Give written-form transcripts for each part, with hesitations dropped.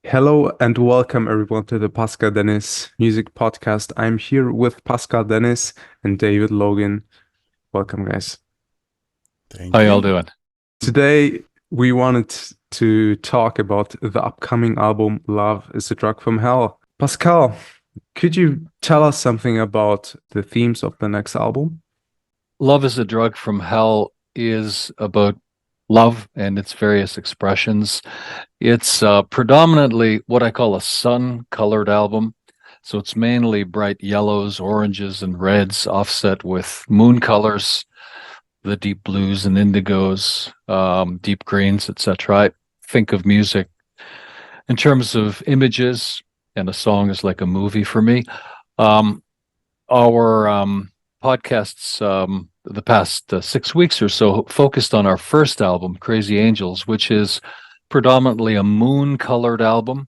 Hello and welcome everyone to the Pascal Dennis Music Podcast. I'm here with Pascal Dennis and David Logan. Welcome, guys. How Thank y'all you. doing? Today we wanted to talk about the upcoming album Love is a Drug from Hell. Pascal, could you tell us something about the themes of the next album? Love is a Drug from Hell is about love and its various expressions. It's predominantly what I call a sun-colored album. So it's mainly bright yellows, oranges, and reds offset with moon colors, the deep blues and indigos, deep greens, etc. I think of music in terms of images, and a song is like a movie for me. Um, our podcasts the past 6 weeks or so focused on our first album, Crazy Angels, which is predominantly a moon-colored album,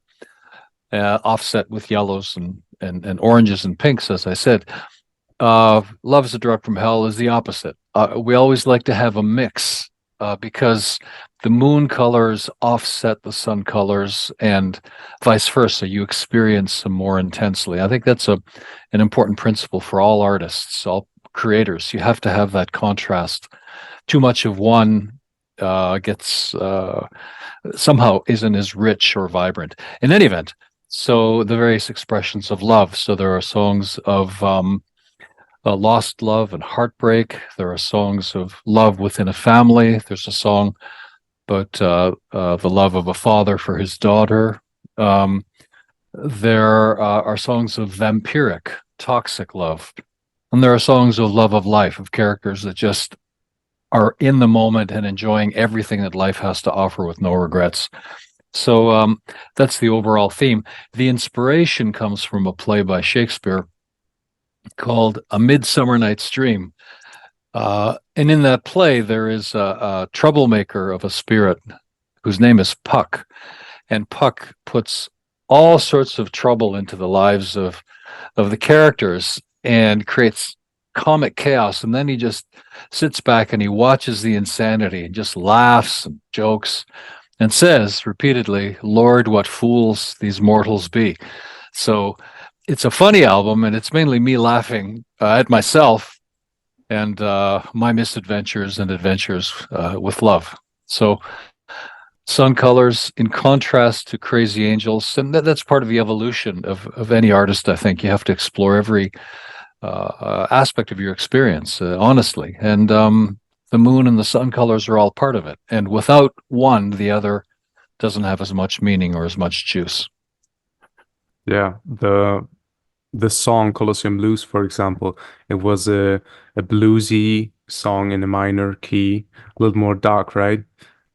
offset with yellows and oranges and pinks, as I said. Love is a Drug from Hell is the opposite. We always like to have a mix because the moon colors offset the sun colors and vice versa. You experience them more intensely. I think that's an important principle for all artists, all creators. You have to have that contrast. Too much of one gets somehow isn't as rich or vibrant. In any event, so the various expressions of love. So there are songs of lost love and heartbreak. There are songs of love within a family. There's a song about the love of a father for his daughter. There are songs of vampiric, toxic love. And there are songs of love of life, of characters that just are in the moment and enjoying everything that life has to offer with no regrets. So that's the overall theme. The inspiration comes from a play by Shakespeare called A Midsummer Night's Dream. And in that play, there is a troublemaker of a spirit whose name is Puck. And Puck puts all sorts of trouble into the lives of the characters and creates comic chaos. And then he just sits back and he watches the insanity and just laughs and jokes and says repeatedly, "Lord, what fools these mortals be." So it's a funny album, and it's mainly me laughing at myself and my misadventures and adventures with love. So sun colors in contrast to Crazy Angels, and that's part of the evolution of any artist. I think you have to explore every aspect of your experience honestly, and the moon and the sun colors are all part of it. And without one, the other doesn't have as much meaning or as much juice. Yeah, the song Colosseum Blues, for example, it was a bluesy song in a minor key, a little more dark, right?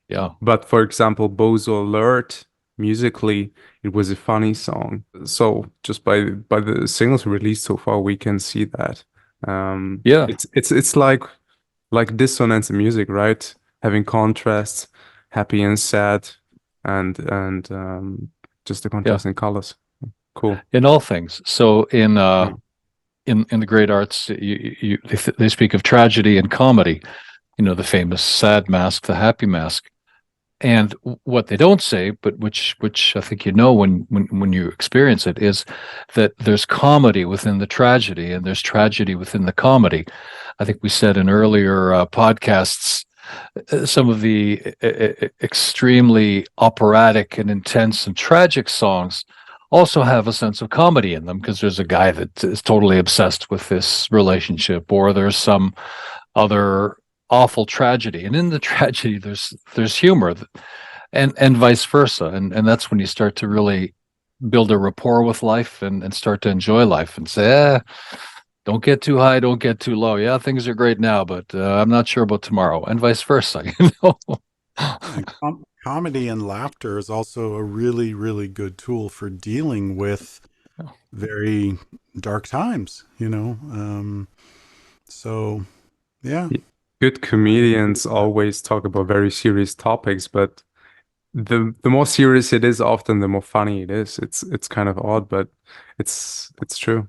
Yeah, But for example, Bozo Alert, musically, it was a funny song. So just by the singles released so far, we can see that. yeah, It's like dissonance in music, right? Having contrasts, happy and sad, and just the yeah. contrast in colors. Cool. In all things. So Mm. in the great arts, they speak of tragedy and comedy. You know, the famous sad mask, the happy mask. And what they don't say, but which I think you know when you experience it, is that there's comedy within the tragedy and there's tragedy within the comedy. I think we said in earlier podcasts some of the extremely operatic and intense and tragic songs also have a sense of comedy in them because there's a guy that is totally obsessed with this relationship, or there's some other awful tragedy, and in the tragedy there's humor, and vice versa, and that's when you start to really build a rapport with life and start to enjoy life and say, don't get too high, don't get too low. Yeah, things are great now, but I'm not sure about tomorrow, and vice versa. You know. Yeah, comedy and laughter is also a really, really good tool for dealing with very dark times, you know? So, yeah. Good comedians always talk about very serious topics, but the more serious it is, often the more funny it is. It's kind of odd, but it's true.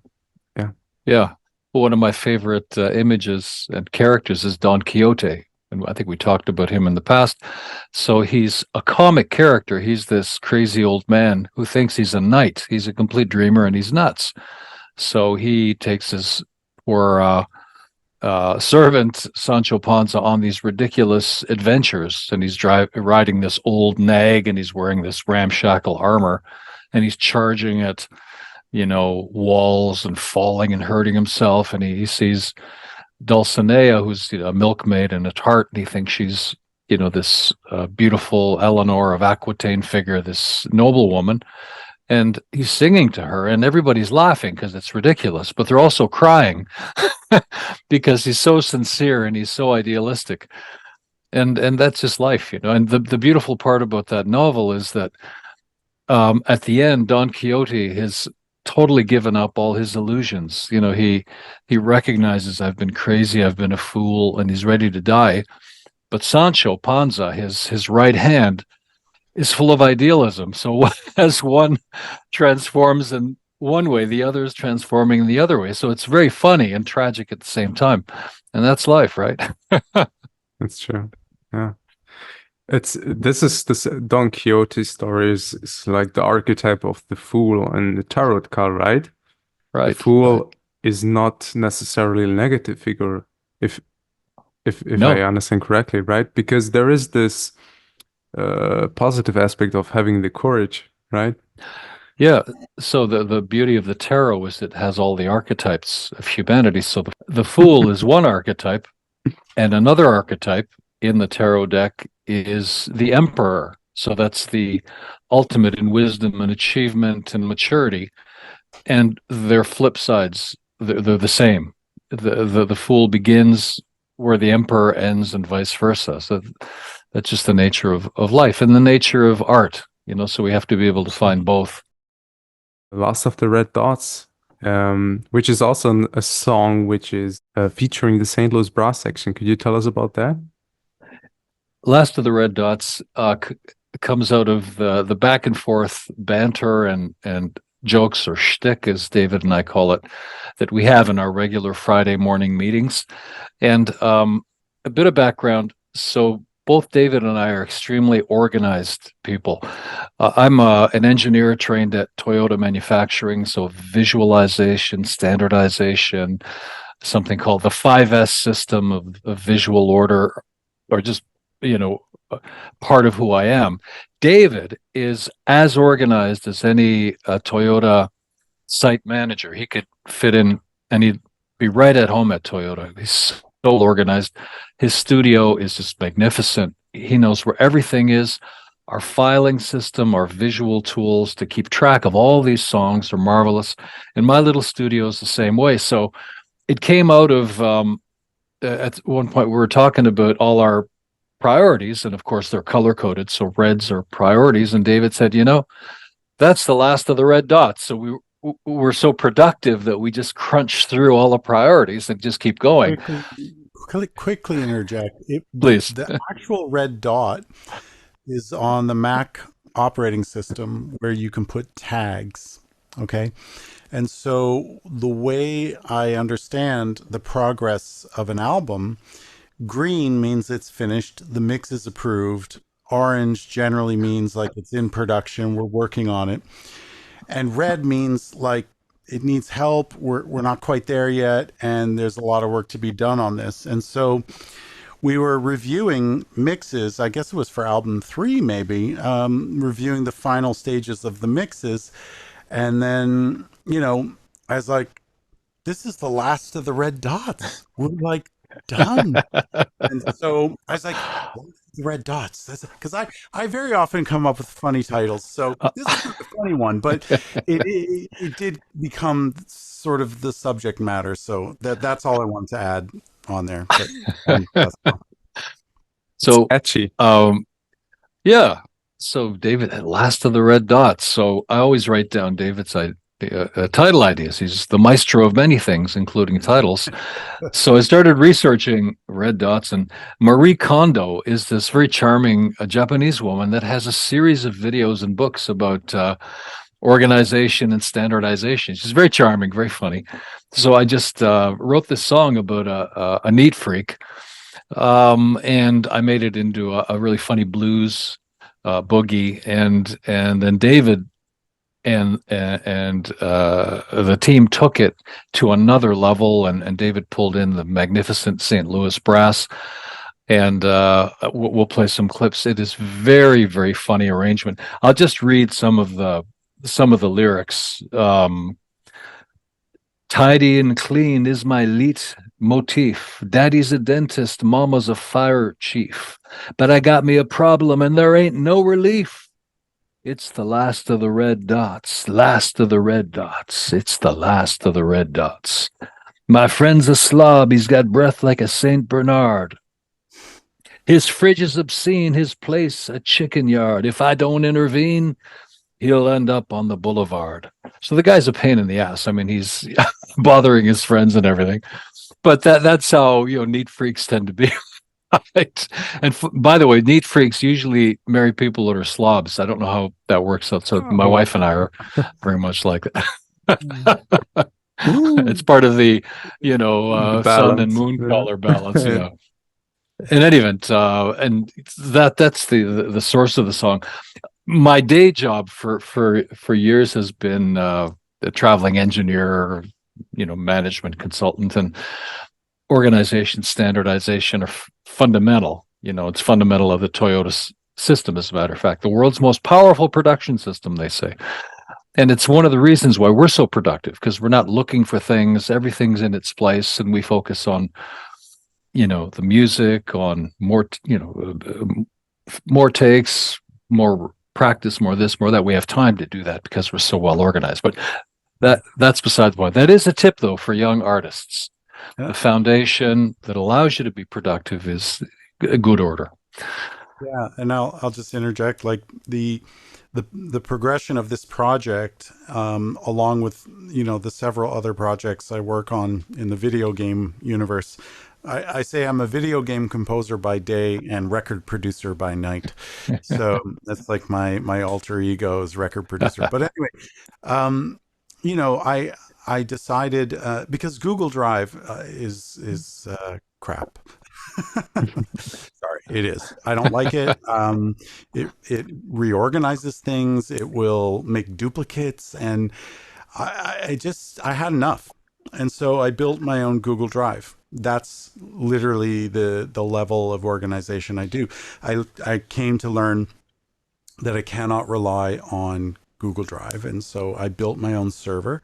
Yeah. Yeah. One of my favorite images and characters is Don Quixote. and I think we talked about him in the past. So he's a comic character. He's this crazy old man who thinks he's a knight. He's a complete dreamer, and he's nuts. So he takes his poor servant Sancho Panza on these ridiculous adventures, and he's riding this old nag, and he's wearing this ramshackle armor, and he's charging at walls and falling and hurting himself, and he sees Dulcinea, who's a milkmaid and a tart, and he thinks she's this beautiful Eleanor of Aquitaine figure, this noble woman, and he's singing to her, and everybody's laughing because it's ridiculous, but they're also crying because he's so sincere and he's so idealistic, and that's just life, And the beautiful part about that novel is that at the end, Don Quixote has totally given up all his illusions. He recognizes, I've been crazy, I've been a fool, and he's ready to die. But Sancho Panza, his right hand, is full of idealism. So as one transforms in one way, the other is transforming in the other way. So it's very funny and tragic at the same time. And that's life, right? That's true. Yeah. This Don Quixote story is like the archetype of the fool in the tarot card, right? Right. The fool is not necessarily a negative figure, if No. I understand correctly, right? Because there is this positive aspect of having the courage, right? Yeah. So the beauty of the tarot is it has all the archetypes of humanity. So the fool is one archetype, and another archetype in the tarot deck is the emperor. So that's the ultimate in wisdom and achievement and maturity. And they're flip sides. They're the same. The fool begins where the emperor ends, and vice versa. So that's just the nature of life and the nature of art, so we have to be able to find both. Last of the Red Dots, which is also a song which is featuring the St. Louis Brass Section. Could you tell us about that? Last of the Red Dots comes out of the back and forth banter and jokes, or shtick, as David and I call it, that we have in our regular Friday morning meetings. And a bit of background. So both David and I are extremely organized people. I'm an engineer trained at Toyota Manufacturing, so visualization, standardization, something called the 5S system of visual order, or just, part of who I am. David is as organized as any Toyota site manager. He could fit in, and he'd be right at home at Toyota. He's so organized. His studio is just magnificent. He knows where everything is. Our filing system, our visual tools to keep track of all these songs are marvelous. And my little studio is the same way. So it came out of, at one point we were talking about all our priorities, and of course they're color coded, so reds are priorities, and David said, that's the last of the red dots. So we're so productive that we just crunch through all the priorities and just keep going. Quickly interject. Please. The actual red dot is on the Mac operating system, where you can put tags. Okay. And so the way I understand the progress of an album, green means it's finished, the mix is approved. Orange generally means like it's in production, we're working on it. And red means like it needs help, we're not quite there yet, and there's a lot of work to be done on this. And so we were reviewing mixes, I guess it was for album 3 maybe, reviewing the final stages of the mixes. And then, I was like, this is the last of the red dots. We're like done. And so I was like, the red dots, because I very often come up with funny titles. So this is a funny one, but it did become sort of the subject matter. So that's all I want to add on there. But, so etchy. Yeah. So David, last of the red dots. So I always write down David's title ideas. He's the maestro of many things, including titles. So I started researching red dots, and Marie Kondo is this very charming Japanese woman that has a series of videos and books about organization and standardization. She's very charming, very funny. So I just wrote this song about a neat freak And I made it into a really funny blues boogie, and then David and the team took it to another level, and David pulled in the magnificent St. Louis brass, and we'll play some clips. It is very, very funny arrangement. I'll just read some of the lyrics. Tidy and clean is my lead motif. Daddy's a dentist, mama's a fire chief. But I got me a problem and there ain't no relief. It's the last of the red dots, last of the red dots. It's the last of the red dots. My friend's a slob. He's got breath like a St. Bernard. His fridge is obscene, his place a chicken yard. If I don't intervene, he'll end up on the boulevard. So the guy's a pain in the ass. I mean, he's bothering his friends and everything. But that's how, neat freaks tend to be. Right. And by the way, neat freaks usually marry people that are slobs. I don't know how that works out. So my wife and I are very much like that. It's part of the, sun and moon color balance. Yeah. In any event, and that's the source of the song. My day job for years has been a traveling engineer, management consultant, and organization standardization are fundamental. It's fundamental of the Toyota system, as a matter of fact, the world's most powerful production system, they say. And it's one of the reasons why we're so productive, because we're not looking for things. Everything's in its place, and we focus on, the music, on more, more takes, more practice, more this, more that. We have time to do that because we're so well organized. But that's beside the point. That is a tip, though, for young artists. Yeah. The foundation that allows you to be productive is a good order. Yeah, and I'll just interject, like the progression of this project, along with the several other projects I work on in the video game universe. I say I'm a video game composer by day and record producer by night. So that's like my alter ego is record producer. But anyway, I decided because Google Drive is crap. Sorry, it is. I don't like it. It reorganizes things. It will make duplicates, and I had enough. And so I built my own Google Drive. That's literally the level of organization I do. I came to learn that I cannot rely on Google Drive, and so I built my own server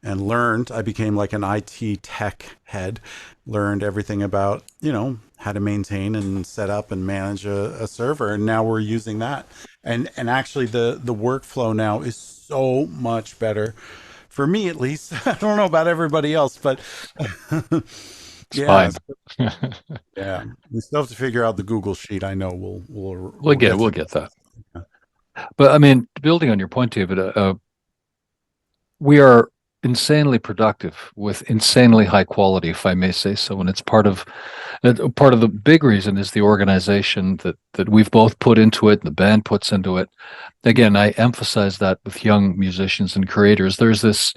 and learned. I became like an IT tech head, learned everything about, how to maintain and set up and manage a server. And now we're using that. And actually the workflow now is so much better for me, at least. I don't know about everybody else, but yeah. Yeah. We still have to figure out the Google Sheet. I know we'll get that. Yeah. But I mean, building on your point, David, we are insanely productive with insanely high quality, if I may say so. And it's part of the big reason is the organization that we've both put into it, and the band puts into it. Again, I emphasize that with young musicians and creators. There's this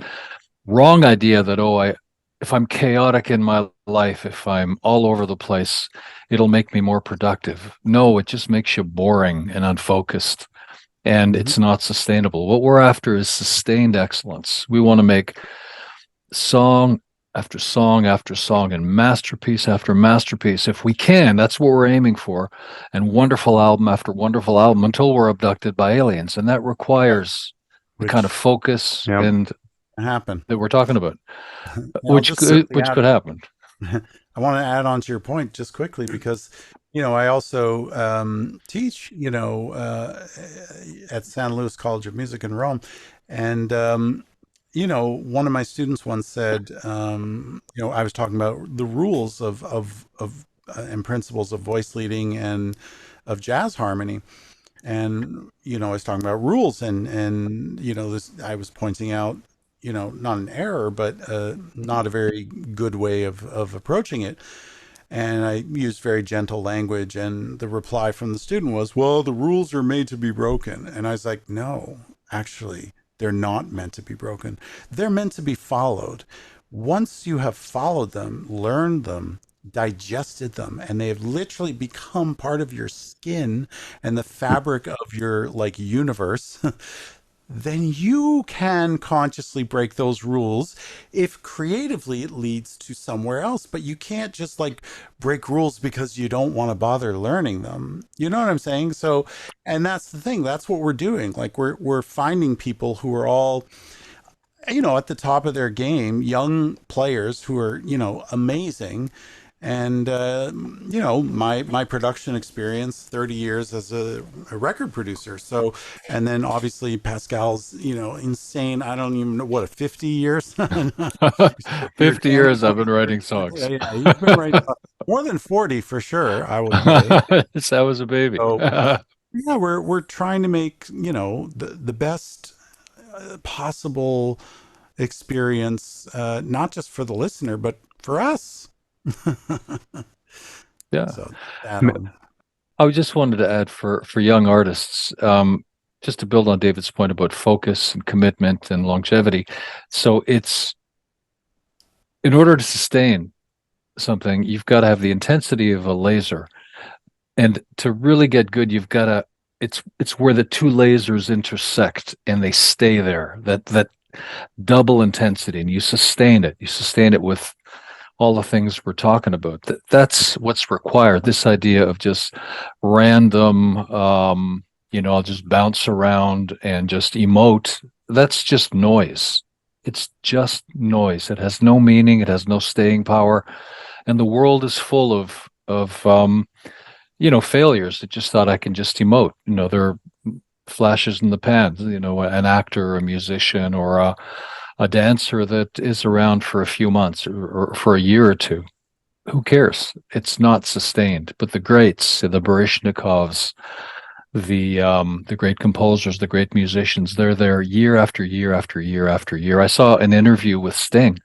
wrong idea that, if I'm chaotic in my life, if I'm all over the place, it'll make me more productive. No, it just makes you boring and unfocused. And it's not sustainable. What we're after is sustained excellence. We want to make song after song after song and masterpiece after masterpiece. If we can, that's what we're aiming for. And wonderful album after wonderful album until we're abducted by aliens. And that requires the kind of focus and happen that we're talking about, which could happen. I want to add on to your point just quickly, because I also teach, at San Luis College of Music in Rome. And, one of my students once said, I was talking about the rules of and principles of voice leading and of jazz harmony. And, I was talking about rules and I was pointing out, not an error, but not a very good way of approaching it. And I used very gentle language, and the reply from the student was, well, the rules are made to be broken. And I was like, no, actually, they're not meant to be broken. They're meant to be followed. Once you have followed them, learned them, digested them and they have literally become part of your skin and the fabric of your like universe, then you can consciously break those rules if creatively it leads to somewhere else. But you can't just like break rules because you don't want to bother learning them. You know what I'm saying? So, and that's the thing. That's what we're doing. Like we're finding people who are all, you know, at the top of their game, young players who are, you know, amazing. And you know, my production experience, 30 years as a record producer. So, and then obviously Pascal's, you know, insane. I don't even know what, 50 years. You're 50 10. years I've been writing Yeah, songs. yeah, he's been right more than 40 for sure, I would say. Since I was a baby. So yeah, we're trying to make, you know, the best possible experience, not just for the listener, but for us. Yeah. So that M- on. I just wanted to add for young artists, just to build on David's point about focus and commitment and longevity. So it's in order to sustain something, you've got to have the intensity of a laser. And to really get good, you've got to it's where the two lasers intersect and they stay there. That double intensity, and you sustain it. You sustain it with all the things we're talking about. That's what's required. This idea of just random, I'll just bounce around and just emote. That's just noise. It's just noise. It has no meaning. It has no staying power. And the world is full of failures that just thought I can just emote. There are flashes in the pan. An actor, a musician, or a dancer that is around for a few months or for a year or two. Who cares? It's not sustained. But the greats, the Barishnikovs, the great composers, the great musicians, they're there year after year after year after year. I saw an interview with Sting.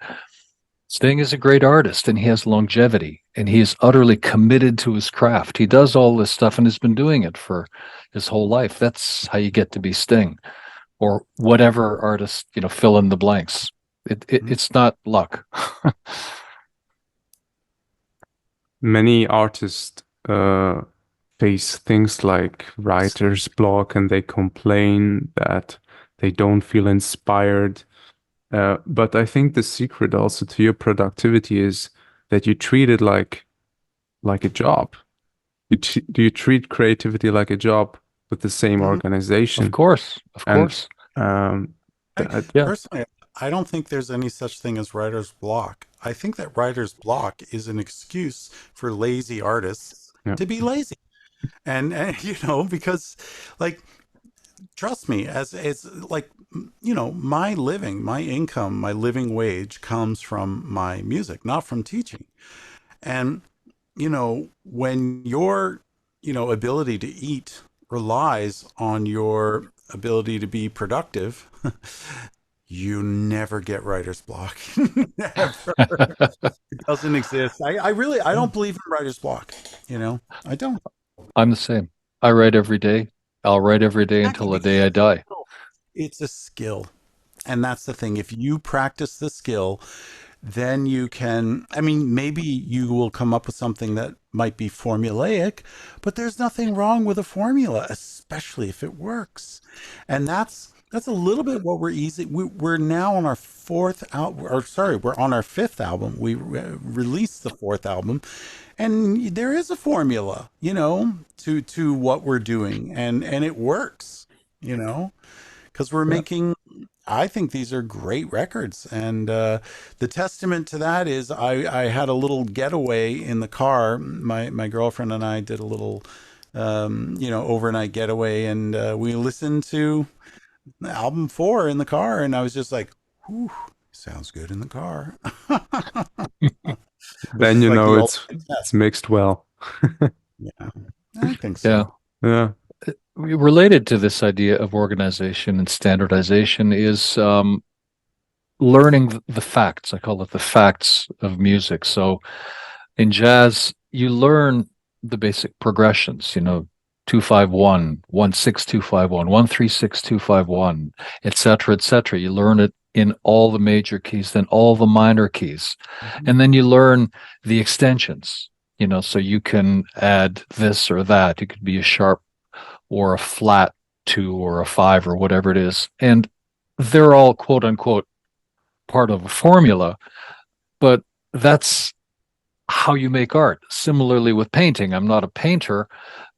Sting is a great artist and he has longevity and he is utterly committed to his craft. He does all this stuff and has been doing it for his whole life. That's how you get to be Sting or whatever artist, fill in the blanks. It's not luck. Many artists face things like writer's block and they complain that they don't feel inspired. But I think the secret also to your productivity is that you treat it like a job. Do you treat creativity like a job with the same Mhm. organization? Of course. And um, Yeah. Personally, I don't think there's any such thing as writer's block. I think that writer's block is an excuse for lazy artists yeah, to be lazy. And because like trust me, as like my living, my income, my living wage comes from my music, not from teaching. And when your ability to eat relies on your ability to be productive, you never get writer's block. Never. It doesn't exist. I don't believe in writer's block. I don't. I'm the same. I write every day. I'll write every day Exactly, until the because day I die. it's a skill. And that's the thing. If you practice the skill, then you can, I mean, maybe you will come up with something that might be formulaic, but there's nothing wrong with a formula, especially if it works. And that's a little bit what we're now on our fourth album, or sorry, we're on our fifth album. We released the fourth album, and there is a formula, to what we're doing, and it works, because we're Yeah. making, I think these are great records. And the testament to that is I had a little getaway in the car. My girlfriend and I did a little, overnight getaway, and we listened to album four in the car. And I was just like, whew, sounds good in the car. This then is you like know the ultimate it's test. mixed well. Yeah, I think Yeah. so. Yeah. Related to this idea of organization and standardization is learning the facts. I call it the facts of music. So in jazz, you learn the basic progressions, 251, 16251, 136 251, etc., etc. You learn it in all the major keys, then all the minor keys. Mhm. And then you learn the extensions, so you can add this or that. It could be a sharp or a flat 2 or a 5 or whatever it is. And they're all quote unquote part of a formula, but that's how you make art. Similarly with painting, I'm not a painter,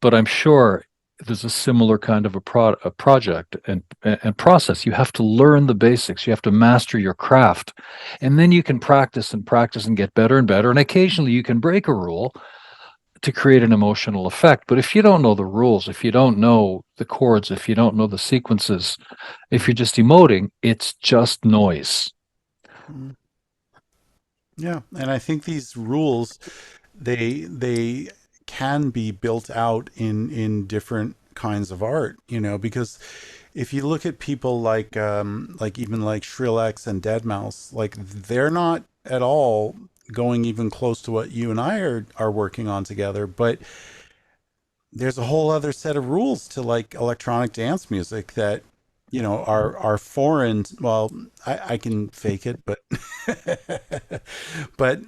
but I'm sure there's a similar kind of a project and process. You have to learn the basics. You have to master your craft, and then you can practice and practice and get better and better. And occasionally you can break a rule to create an emotional effect. But if you don't know the rules, if you don't know the chords, if you don't know the sequences, if you're just emoting, it's just noise. Mhm. Yeah, and I think these rules, they can be built out in different kinds of art, because if you look at people like even like Skrillex and Deadmau5, like they're not at all going even close to what you and I are working on together, but there's a whole other set of rules to like electronic dance music that are foreign. Well, I can fake it, but but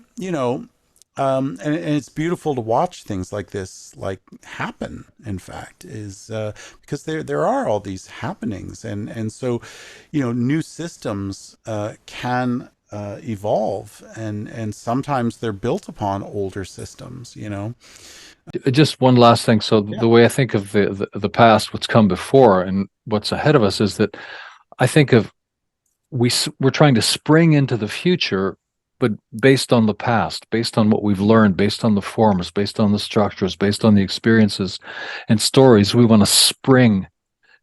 and it's beautiful to watch things like this like happen. In fact, is because there are all these happenings, and so new systems can evolve, and sometimes they're built upon older systems. Just one last thing. So Yeah. the way I think of the past, what's come before, and what's ahead of us is that I think of we're trying to spring into the future, but based on the past, based on what we've learned, based on the forms, based on the structures, based on the experiences and stories. We want to spring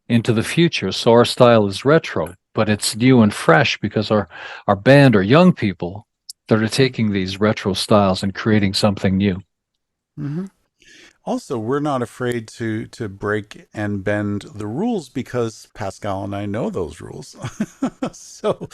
into the future. So our style is retro, but it's new and fresh because our band are young people that are taking these retro styles and creating something new. Hmm. Also, we're not afraid to break and bend the rules because Pascal and I know those rules. So,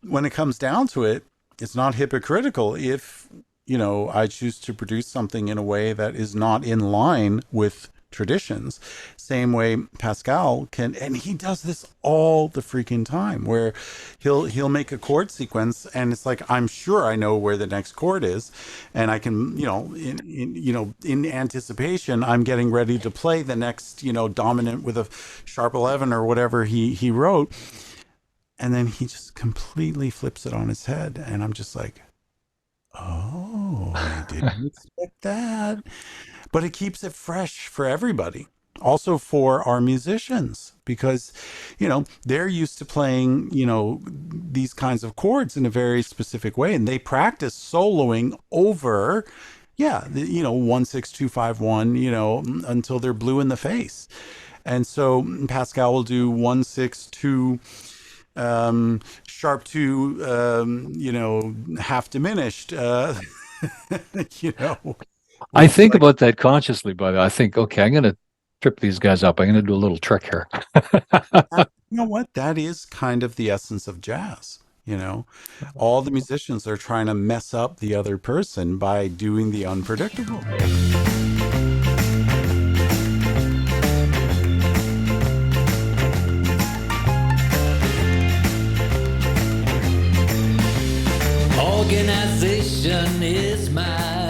when it comes down to it, it's not hypocritical if, I choose to produce something in a way that is not in line with traditions. Same way Pascal can, and he does this all the freaking time, where he'll make a chord sequence, and it's like I'm sure I know where the next chord is, and I can, in anticipation, I'm getting ready to play the next, dominant with a sharp 11 or whatever he wrote, and then he just completely flips it on his head, and I'm just like, oh, I didn't expect that. But it keeps it fresh for everybody. Also for our musicians, because, they're used to playing, these kinds of chords in a very specific way, and they practice soloing over, yeah, 16251, until they're blue in the face. And so Pascal will do 162 sharp 2, half diminished, you know I it's think like, about that consciously, by the way. I think, okay, I'm going to trip these guys up. I'm going to do a little trick here. you know what, that is kind of the essence of jazz. All the musicians are trying to mess up the other person by doing the unpredictable. Organization is my